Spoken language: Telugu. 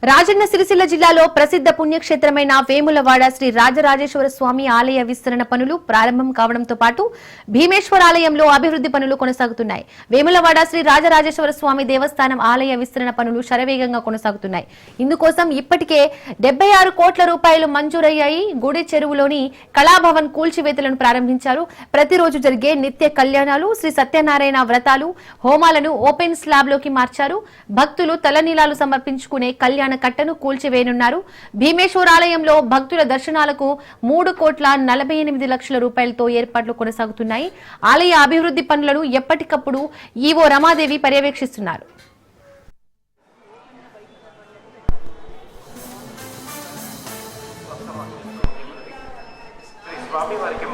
రాజన్న సిరిసిల్ల జిల్లాలో ప్రసిద్ధ పుణ్యక్షేత్రమైన వేములవాడ శ్రీ రాజరాజేశ్వర స్వామి ఆలయ విస్తరణ పనులు ప్రారంభం కావడంతో పాటు భీమేశ్వర ఆలయంలో అభివృద్ధి పనులు కొనసాగుతున్నాయి. వేములవాడ శ్రీ రాజరాజేశ్వర స్వామి దేవస్థానం ఆలయ విస్తరణ పనులు శరవేగంగా కొనసాగుతున్నాయి. ఇందుకోసం ఇప్పటికే 76 కోట్ల రూపాయలు మంజూరయ్యాయి. గుడి చెరువులోని కళాభవన్ కూల్చివేతలను ప్రారంభించారు. ప్రతిరోజు జరిగే నిత్య కళ్యాణాలు, శ్రీ సత్యనారాయణ వ్రతాలు, హోమాలను ఓపెన్ స్లాబ్ లోకి మార్చారు. భక్తులు తలనీలాలు సమర్పించుకునే కళ్యాణ కట్టను కూల్చివేయనున్నారు. భీమేశ్వర ఆలయంలో భక్తుల దర్శనాలకు 3,48,00,000 రూపాయలతో ఏర్పాట్లు కొనసాగుతున్నాయి. ఆలయ అభివృద్ధి పనులను ఎప్పటికప్పుడు ఈవో రమాదేవి పర్యవేక్షిస్తున్నారు. స్వామి వారికి